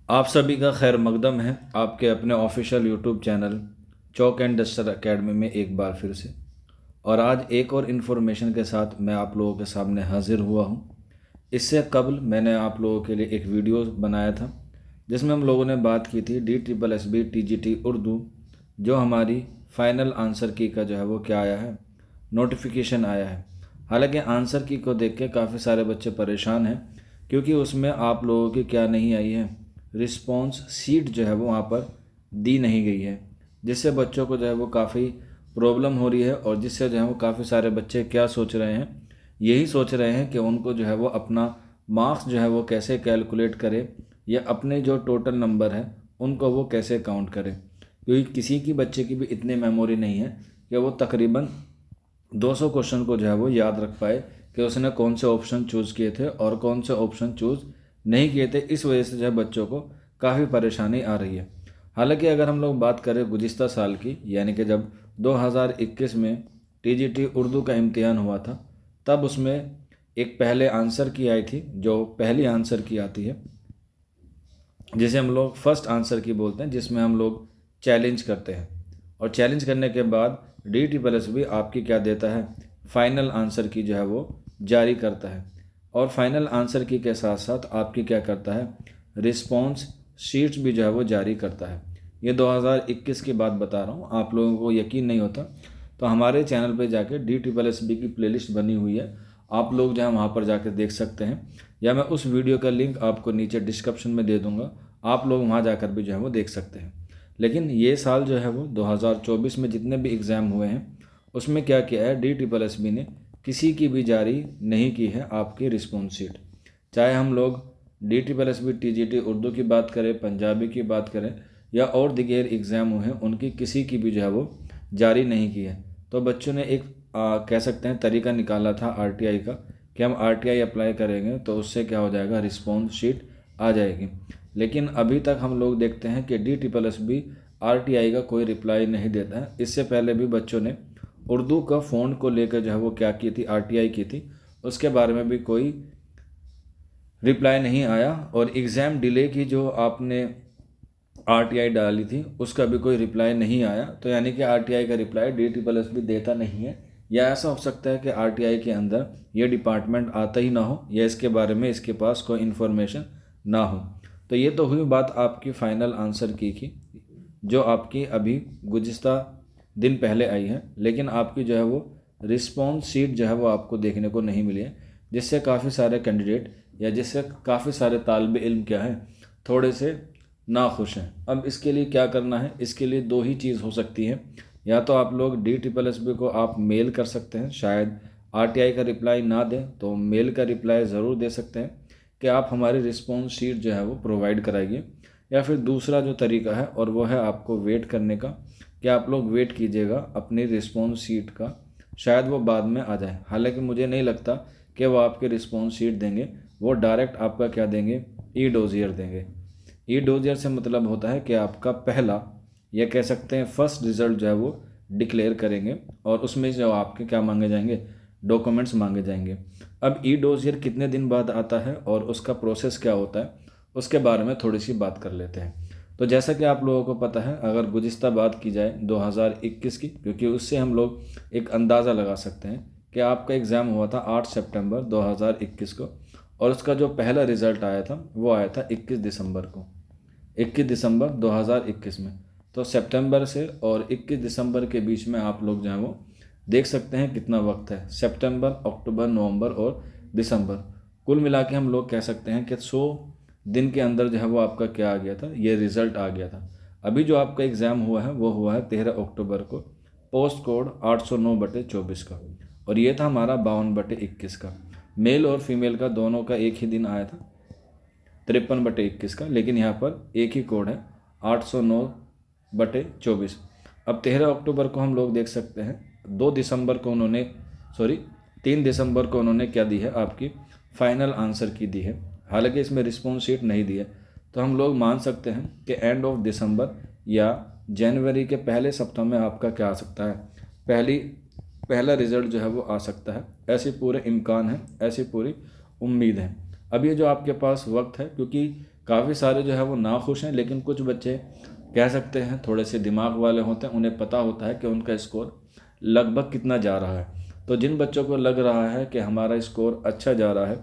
आप सभी का खैर मकदम है आपके अपने official YouTube channel chalk and duster academy में एक बार फिर से। और आज एक और इन्फॉर्मेशन के साथ मैं आप लोगों के सामने हाजिर हुआ हूँ। इससे कबल मैंने आप लोगों के लिए एक वीडियो बनाया था जिसमें हम लोगों ने बात की थी DSSB TGT उर्दू जो हमारी फाइनल आंसर की का जो है वो क्या आया है, नोटिफिकेशन आया है। हालांकि आंसर की को देख के काफ़ी सारे बच्चे परेशान हैं क्योंकि उसमें आप लोगों की क्या नहीं आई है, रिस्पॉन्स सीट जो है वो वहाँ पर दी नहीं गई है, जिससे बच्चों को जो है वो काफ़ी प्रॉब्लम हो रही है। और जिससे जो है वो काफ़ी सारे बच्चे क्या सोच रहे हैं, यही सोच रहे हैं कि उनको जो है वो अपना मार्क्स जो है वो कैसे कैलकुलेट करे या अपने जो टोटल नंबर है उनको वो कैसे काउंट करे, क्योंकि किसी की बच्चे की भी इतनी मेमोरी नहीं है कि वो तकरीबन 200 क्वेश्चन को जो है वो याद रख पाए कि उसने कौन से ऑप्शन चूज़ किए थे और कौन से ऑप्शन चूज़ नहीं किए थे। इस वजह से जो है बच्चों को काफ़ी परेशानी आ रही है। हालांकि अगर हम लोग बात करें गुज़िश्ता साल की, यानी कि जब 2021 में TGT उर्दू का इम्तिहान हुआ था, तब उसमें एक पहले आंसर की आई थी, जो पहली आंसर की आती है जिसे हम लोग फर्स्ट आंसर की बोलते हैं, जिसमें हम लोग चैलेंज करते हैं। और चैलेंज करने के बाद DSSB आपकी क्या देता है, फाइनल आंसर की जो है वो जारी करता है। और फाइनल आंसर की के साथ साथ आपकी क्या करता है, रिस्पॉन्स शीट्स भी जो है वो जारी करता है। ये 2021 की बात बता रहा हूँ, आप लोगों को यकीन नहीं होता तो हमारे चैनल पे जाके DSSB की प्लेलिस्ट बनी हुई है, आप लोग जो है वहाँ पर जाकर देख सकते हैं, या मैं उस वीडियो का लिंक आपको नीचे डिस्क्रिप्शन में दे दूँगा, आप लोग वहाँ जाकर भी जो है वो देख सकते हैं। लेकिन ये साल जो है वो 2024 में जितने भी एग्ज़ाम हुए हैं उसमें क्या किया है, DSSB ने किसी की भी जारी नहीं की है आपकी रिस्पॉन्स शीट। चाहे हम लोग DSSB TGT उर्दू की बात करें, पंजाबी की बात करें या और दिगेर एग्ज़ाम हुए हैं, उनकी किसी की भी जो है वो जारी नहीं की है। तो बच्चों ने एक कह सकते हैं तरीका निकाला था RTI का कि हम RTI अप्लाई करेंगे तो उससे क्या हो जाएगा, रिस्पॉन्स शीट आ जाएगी। लेकिन अभी तक हम लोग देखते हैं कि DSSB RTI का कोई रिप्लाई नहीं देता है। इससे पहले भी बच्चों ने उर्दू का फ़ॉन्ट को लेकर जो है वो क्या की थी, RTI की थी, उसके बारे में भी कोई रिप्लाई नहीं आया। और एग्ज़ाम डिले की जो आपने RTI डाली थी उसका भी कोई रिप्लाई नहीं आया। तो यानी कि RTI का रिप्लाई DSSB देता नहीं है, या ऐसा हो सकता है कि RTI के अंदर ये डिपार्टमेंट आता ही ना हो या इसके बारे में इसके पास कोई इन्फॉर्मेशन ना हो। तो ये तो हुई बात आपकी फ़ाइनल आंसर की जो आपकी अभी गुज़िश्ता दिन पहले आई है। लेकिन आपकी जो है वो रिस्पॉन्स शीट जो है वो आपको देखने को नहीं मिली है, जिससे काफ़ी सारे कैंडिडेट या जिससे काफ़ी सारे तालिब इल्म क्या है, थोड़े से नाखुश हैं। अब इसके लिए क्या करना है, इसके लिए दो ही चीज़ हो सकती है, या तो आप लोग DSSB को आप मेल कर सकते हैं, शायद RTI का रिप्लाई ना दें तो मेल का रिप्लाई ज़रूर दे सकते हैं कि आप हमारी रिस्पॉन्स शीट जो है वो प्रोवाइड कराइए। या फिर दूसरा जो तरीका है और वो है आपको वेट करने का, कि आप लोग वेट कीजिएगा अपनी रिस्पॉन्स शीट का, शायद वो बाद में आ जाए। हालांकि मुझे नहीं लगता कि वो आपके रिस्पॉन्स शीट देंगे, वो डायरेक्ट आपका क्या देंगे, ई डोजियर देंगे। ई डोजियर से मतलब होता है कि आपका पहला, या कह सकते हैं फर्स्ट रिज़ल्ट जो है वो डिक्लेयर करेंगे, और उसमें जो आपके क्या मांगे जाएंगे, डॉक्यूमेंट्स मांगे जाएंगे। अब ई डोजियर कितने दिन बाद आता है और उसका प्रोसेस क्या होता है, उसके बारे में थोड़ी सी बात कर लेते हैं। तो जैसा कि आप लोगों को पता है, अगर गुज़िश्ता बात की जाए 2021 की, क्योंकि उससे हम लोग एक अंदाज़ा लगा सकते हैं कि आपका एग्ज़ाम हुआ था 8 सितंबर 2021 को, और उसका जो पहला रिज़ल्ट आया था वो आया था 21 दिसंबर को, 21 दिसंबर 2021 में। तो सितंबर से और 21 दिसंबर के बीच में आप लोग जो हैं वो देख सकते हैं कितना वक्त है, सितंबर, अक्टूबर, नवंबर और दिसंबर। कुल मिला के हम लोग कह सकते हैं कि 100 दिन के अंदर जो है वो आपका क्या आ गया था, ये रिज़ल्ट आ गया था। अभी जो आपका एग्ज़ाम हुआ है वो हुआ है 13 अक्टूबर को, पोस्ट कोड 809/24 का, और ये था हमारा 52/21 का। मेल और फीमेल का दोनों का एक ही दिन आया था, 53/21 का, लेकिन यहाँ पर एक ही कोड है 809/24। अब 13 अक्टूबर को हम लोग देख सकते हैं, 2 दिसंबर को उन्होंने, सॉरी 3 दिसंबर को उन्होंने क्या दी है, आपकी फ़ाइनल आंसर की दी है। हालांकि इसमें रिस्पॉन्स शीट नहीं दी है, तो हम लोग मान सकते हैं कि एंड ऑफ दिसंबर या जनवरी के पहले सप्ताह में आपका क्या आ सकता है, पहला रिज़ल्ट जो है वो आ सकता है। ऐसे पूरे इम्कान हैं, ऐसी पूरी उम्मीद है। अब ये जो आपके पास वक्त है, क्योंकि काफ़ी सारे जो है वो नाखुश हैं, लेकिन कुछ बच्चे कह सकते हैं थोड़े से दिमाग वाले होते हैं, उन्हें पता होता है कि उनका स्कोर लगभग कितना जा रहा है। तो जिन बच्चों को लग रहा है कि हमारा स्कोर अच्छा जा रहा है,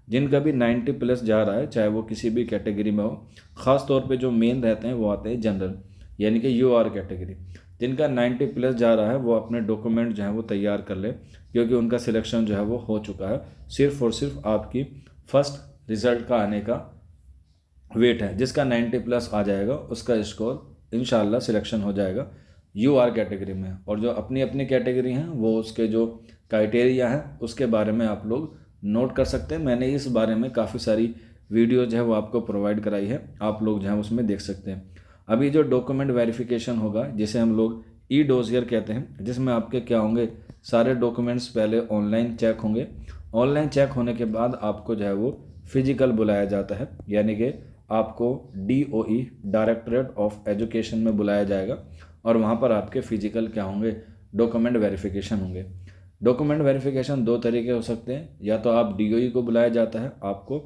जिनका भी 90 प्लस जा रहा है, चाहे वो किसी भी कैटेगरी में हो, ख़ास तौर पे जो मेन रहते हैं वो आते हैं जनरल, यानी कि यूआर कैटेगरी। जिनका 90 प्लस जा रहा है वो अपने डॉक्यूमेंट जो है वो तैयार कर ले, क्योंकि उनका सिलेक्शन जो है वो हो चुका है। सिर्फ और सिर्फ आपकी फर्स्ट रिज़ल्ट का आने का वेट है। जिसका 90 प्लस आ जाएगा उसका स्कोर इंशाल्लाह सिलेक्शन हो जाएगा यूआर कैटेगरी में। और जो अपनी अपनी कैटेगरी हैं वो उसके जो क्राइटेरिया हैं उसके बारे में आप लोग नोट कर सकते हैं। मैंने इस बारे में काफ़ी सारी वीडियो जो है वो आपको प्रोवाइड कराई है, आप लोग जो है उसमें देख सकते हैं। अभी जो डॉक्यूमेंट वेरिफिकेशन होगा, जिसे हम लोग ई डोजियर कहते हैं, जिसमें आपके क्या होंगे, सारे डॉक्यूमेंट्स पहले ऑनलाइन चेक होंगे। ऑनलाइन चेक होने के बाद आपको जो है वो फिजिकल बुलाया जाता है, यानी कि आपको DOE डायरेक्टरेट ऑफ एजुकेशन में बुलाया जाएगा और वहाँ पर आपके फिजिकल क्या होंगे, डॉक्यूमेंट वेरिफिकेशन होंगे। डॉक्यूमेंट वेरिफिकेशन दो तरीके हो सकते हैं, या तो आप DOE को बुलाया जाता है आपको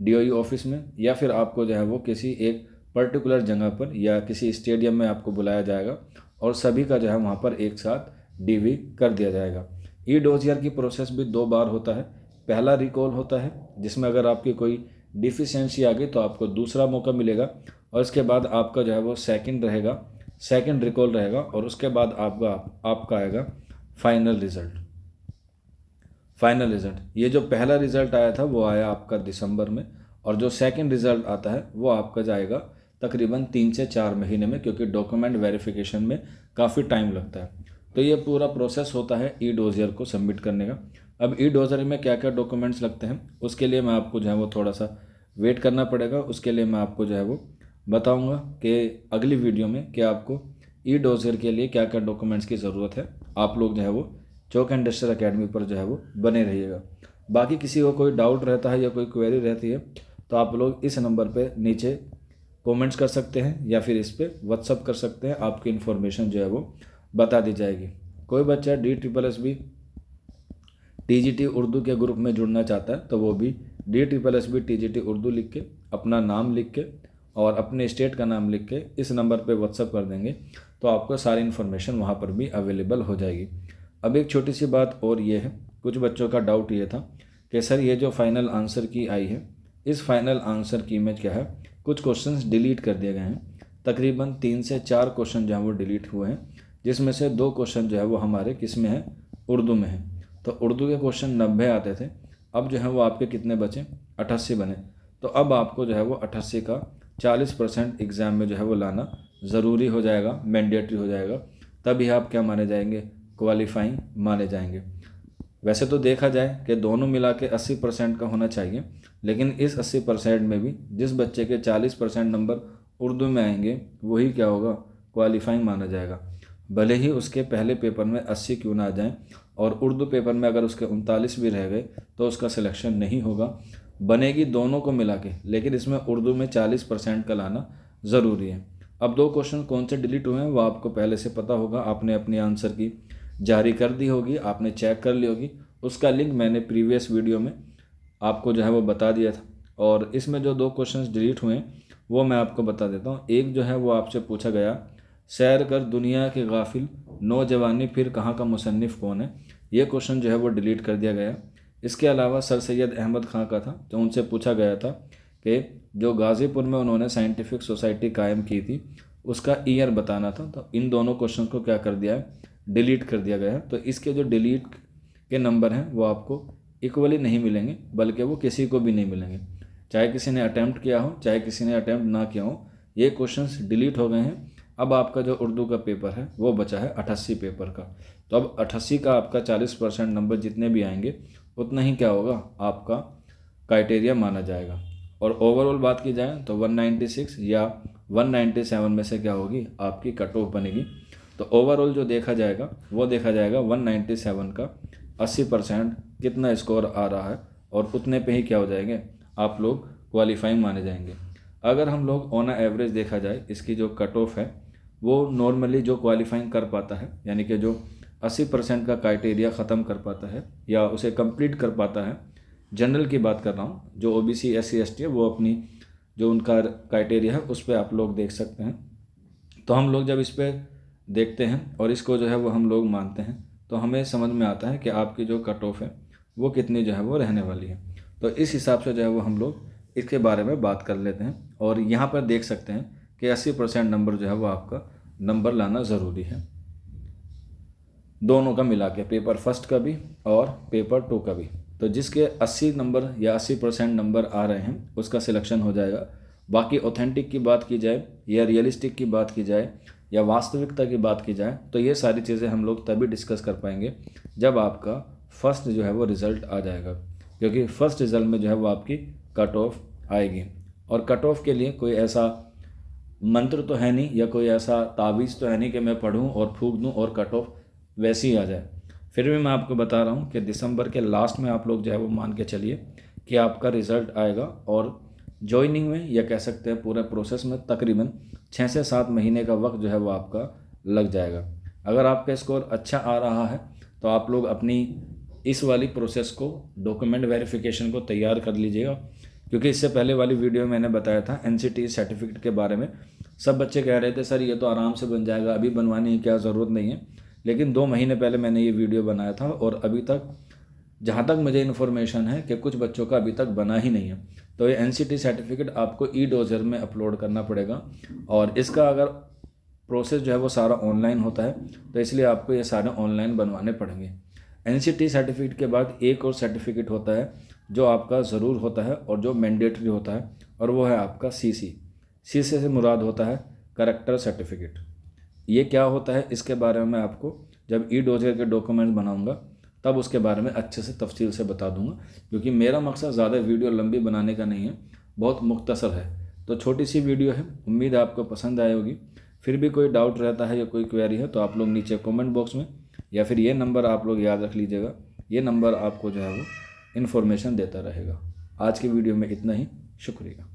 DOE ऑफिस में, या फिर आपको जो है वो किसी एक पर्टिकुलर जगह पर या किसी स्टेडियम में आपको बुलाया जाएगा और सभी का जो है वहाँ पर एक साथ DV कर दिया जाएगा। ई डोजियर की प्रोसेस भी 2 बार होता है। पहला रिकॉल होता है, जिसमें अगर आपकी कोई डिफिशियंसी आ गई तो आपको दूसरा मौका मिलेगा, और इसके बाद आपका जो है वो सेकंड रिकॉल रहेगा, और उसके बाद आपका आएगा फाइनल रिज़ल्ट। ये जो पहला रिज़ल्ट आया था वो आया आपका दिसंबर में, और जो सेकंड रिज़ल्ट आता है वो आपका जाएगा तकरीबन 3 से 4 महीने में, क्योंकि डॉक्यूमेंट वेरिफिकेशन में काफ़ी टाइम लगता है। तो ये पूरा प्रोसेस होता है ई डोजियर को सबमिट करने का। अब ई डोजियर में क्या क्या डॉक्यूमेंट्स लगते हैं उसके लिए मैं आपको जो है वो थोड़ा सा वेट करना पड़ेगा। उसके लिए मैं आपको जो है वो बताऊंगा कि अगली वीडियो में कि आपको ई डोजियर के लिए क्या क्या डॉक्यूमेंट्स की ज़रूरत है। आप लोग जो है वो चौक एंड डस्टर अकेडमी पर जो है वो बने रहिएगा। बाकी किसी को कोई डाउट रहता है या कोई क्वेरी रहती है तो आप लोग इस नंबर पे नीचे कमेंट्स कर सकते हैं या फिर इस पर व्हाट्सअप कर सकते हैं। आपकी इन्फॉर्मेशन जो है वो बता दी जाएगी। कोई बच्चा DSSB TGT उर्दू के ग्रुप में जुड़ना चाहता है तो वो भी DSSB TGT उर्दू लिख के, अपना नाम लिख के और अपने स्टेट का नाम लिख के इस नंबर पे व्हाट्सअप कर देंगे तो आपको सारी इन्फॉर्मेशन वहाँ पर भी अवेलेबल हो जाएगी। अब एक छोटी सी बात और ये है, कुछ बच्चों का डाउट ये था कि सर ये जो फाइनल आंसर की आई है, इस फाइनल आंसर की में क्या है, कुछ क्वेश्चंस डिलीट कर दिए गए हैं। तकरीबन 3 से 4 क्वेश्चन जो है वो डिलीट हुए हैं, जिसमें से 2 क्वेश्चन जो है वो हमारे किस में है, उर्दू में है। तो उर्दू के क्वेश्चन 90 आते थे, अब जो है वो आपके कितने बचे, 88 बने। तो अब आपको जो है वो 88 का 40% एग्ज़ाम में जो है वो लाना ज़रूरी हो जाएगा, मैंडेटरी हो जाएगा, तभी आप क्या माने जाएंगे, क्वालिफाइंग माने जाएंगे। वैसे तो देखा जाए कि दोनों मिला के 80% का होना चाहिए, लेकिन इस 80% में भी जिस बच्चे के 40% नंबर उर्दू में आएंगे वही क्या होगा, क्वालिफाइंग माना जाएगा। भले ही उसके पहले पेपर में 80 क्यों ना आ जाएं, और उर्दू पेपर में अगर उसके 39 भी रह गए तो उसका सिलेक्शन नहीं होगा। बनेगी दोनों को मिला के, लेकिन इसमें उर्दू में 40% का लाना ज़रूरी है। अब 2 क्वेश्चन कौन से डिलीट हुए हैं वो आपको पहले से पता होगा, आपने अपनी आंसर की जारी कर दी होगी, आपने चेक कर ली होगी। उसका लिंक मैंने प्रीवियस वीडियो में आपको जो है वो बता दिया था। और इसमें जो 2 क्वेश्चंस डिलीट हुए हैं वो मैं आपको बता देता हूँ। एक जो है वो आपसे पूछा गया, सैर कर दुनिया के गाफिल नौजवानी फिर कहाँ का मुसन्निफ़ कौन है, ये क्वेश्चन जो है वो डिलीट कर दिया गया। इसके अलावा सर सैयद अहमद खां का था, जो उनसे पूछा गया था कि जो गाज़ीपुर में उन्होंने साइंटिफिक सोसाइटी कायम की थी उसका ईयर बताना था। तो इन दोनों क्वेश्चन को क्या कर दिया है, डिलीट कर दिया गया है। तो इसके जो डिलीट के नंबर हैं वो आपको इक्वली नहीं मिलेंगे, बल्कि वो किसी को भी नहीं मिलेंगे, चाहे किसी ने अटैम्प्ट किया हो चाहे किसी ने अटैम्प्ट ना किया हो। ये क्वेश्चंस डिलीट हो गए हैं। अब आपका जो उर्दू का पेपर है वो बचा है 88 पेपर का। तो अब 88 का आपका 40% नंबर जितने भी आएंगे उतना ही क्या होगा, आपका क्राइटेरिया माना जाएगा। और ओवरऑल बात की जाए तो 196 या 197 में से क्या होगी, आपकी कट ऑफ बनेगी। तो ओवरऑल जो देखा जाएगा वो देखा जाएगा 197 का 80% कितना स्कोर आ रहा है, और उतने पे ही क्या हो जाएंगे, आप लोग क्वालिफाइंग माने जाएंगे। अगर हम लोग ऑन एवरेज देखा जाए इसकी जो कट ऑफ है वो नॉर्मली जो क्वालिफाइंग कर पाता है, यानी कि जो 80% का क्राइटेरिया ख़त्म कर पाता है या उसे कंप्लीट कर पाता है, जनरल की बात कर रहा हूँ, जो OBC SC ST है वो अपनी जो उनका क्राइटेरिया है उस पर आप लोग देख सकते हैं। तो हम लोग जब इस पर देखते हैं और इसको जो है वो हम लोग मानते हैं तो हमें समझ में आता है कि आपकी जो कट ऑफ है वो कितनी जो है वो रहने वाली है। तो इस हिसाब से जो है वो हम लोग इसके बारे में बात कर लेते हैं। और यहाँ पर देख सकते हैं कि 80% नंबर जो है वो आपका नंबर लाना ज़रूरी है, दोनों का मिला के, पेपर फर्स्ट का भी और पेपर 2 का भी। तो जिसके 80 नंबर या 80% नंबर आ रहे हैं उसका सिलेक्शन हो जाएगा। बाकी ऑथेंटिक की बात की जाए या रियलिस्टिक की बात की जाए या वास्तविकता की बात की जाए तो ये सारी चीज़ें हम लोग तभी डिस्कस कर पाएंगे जब आपका फर्स्ट जो है वो रिज़ल्ट आ जाएगा, क्योंकि फर्स्ट रिज़ल्ट में जो है वो आपकी कट ऑफ आएगी। और कट ऑफ के लिए कोई ऐसा मंत्र तो है नहीं या कोई ऐसा तावीज़ तो है नहीं कि मैं पढ़ूं और फूंक दूं और कट ऑफ वैसे ही आ जाए। फिर भी मैं आपको बता रहा हूं कि दिसंबर के लास्ट में आप लोग जो है वो मान के चलिए कि आपका रिज़ल्ट आएगा। और जॉइनिंग में या कह सकते हैं पूरे प्रोसेस में तकरीबन 6 से 7 महीने का वक्त जो है वो आपका लग जाएगा। अगर आपका स्कोर अच्छा आ रहा है तो आप लोग अपनी इस वाली प्रोसेस को, डॉक्यूमेंट वेरिफिकेशन को तैयार कर लीजिएगा, क्योंकि इससे पहले वाली वीडियो में मैंने बताया था NCT सर्टिफिकेट के बारे में। सब बच्चे कह रहे थे सर ये तो आराम से बन जाएगा, अभी बनवाने की क्या ज़रूरत नहीं है। लेकिन 2 महीने पहले मैंने ये वीडियो बनाया था और अभी तक जहाँ तक मुझे इन्फॉर्मेशन है कि कुछ बच्चों का अभी तक बना ही नहीं है। तो ये NCT सर्टिफिकेट आपको ई-डोजर में अपलोड करना पड़ेगा और इसका अगर प्रोसेस जो है वो सारा ऑनलाइन होता है तो इसलिए आपको ये सारे ऑनलाइन बनवाने पड़ेंगे। NCT सर्टिफिकेट के बाद एक और सर्टिफिकेट होता है जो आपका ज़रूर होता है और जो मैंडेटरी होता है, और वो है आपका CC से मुराद होता है करेक्टर सर्टिफिकेट। ये क्या होता है इसके बारे में मैं आपको जब ई-डोजर के डॉक्यूमेंट्स बनाऊंगा तब उसके बारे में अच्छे से तफसील से बता दूंगा, क्योंकि मेरा मकसद ज़्यादा वीडियो लंबी बनाने का नहीं है, बहुत मुख्तसर है। तो छोटी सी वीडियो है, उम्मीद है आपको पसंद आई होगी। फिर भी कोई डाउट रहता है या कोई क्वेरी है तो आप लोग नीचे कमेंट बॉक्स में या फिर ये नंबर आप लोग याद रख लीजिएगा, ये नंबर आपको जो है वो इन्फॉर्मेशन देता रहेगा। आज की वीडियो में इतना ही, शुक्रिया।